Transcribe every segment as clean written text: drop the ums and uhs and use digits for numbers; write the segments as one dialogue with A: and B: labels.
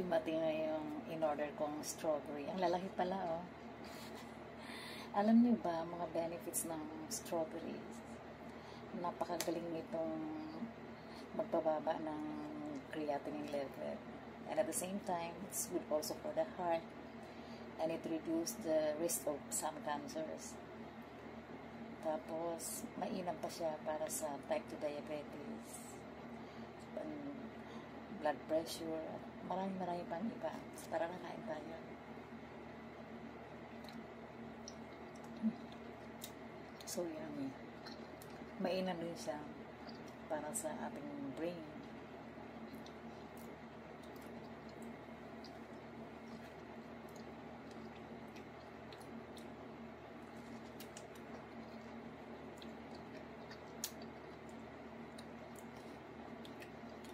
A: dumating na yung in-order kong strawberry. Ang lalaki pala, oh. Alam niyo ba, mga benefits ng strawberries? Napakagaling nitong magbababa ng creatinine level. And at the same time, it's good also for the heart. And it reduces the risk of some cancers. Tapos, mainam pa siya para sa type 2 diabetes, blood pressure, at marami pang iba. Tara na, kain tayo. So, yummy. Mainam din siya para sa ating brain.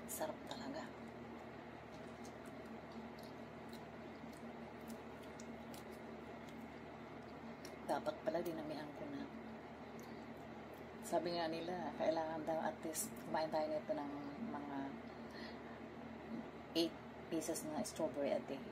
A: Sarap talaga. Dapat pala dinamihan ko na. Sabi nga nila, kailangan daw at least kumain tayo nito ng mga 8 pieces na strawberry a day.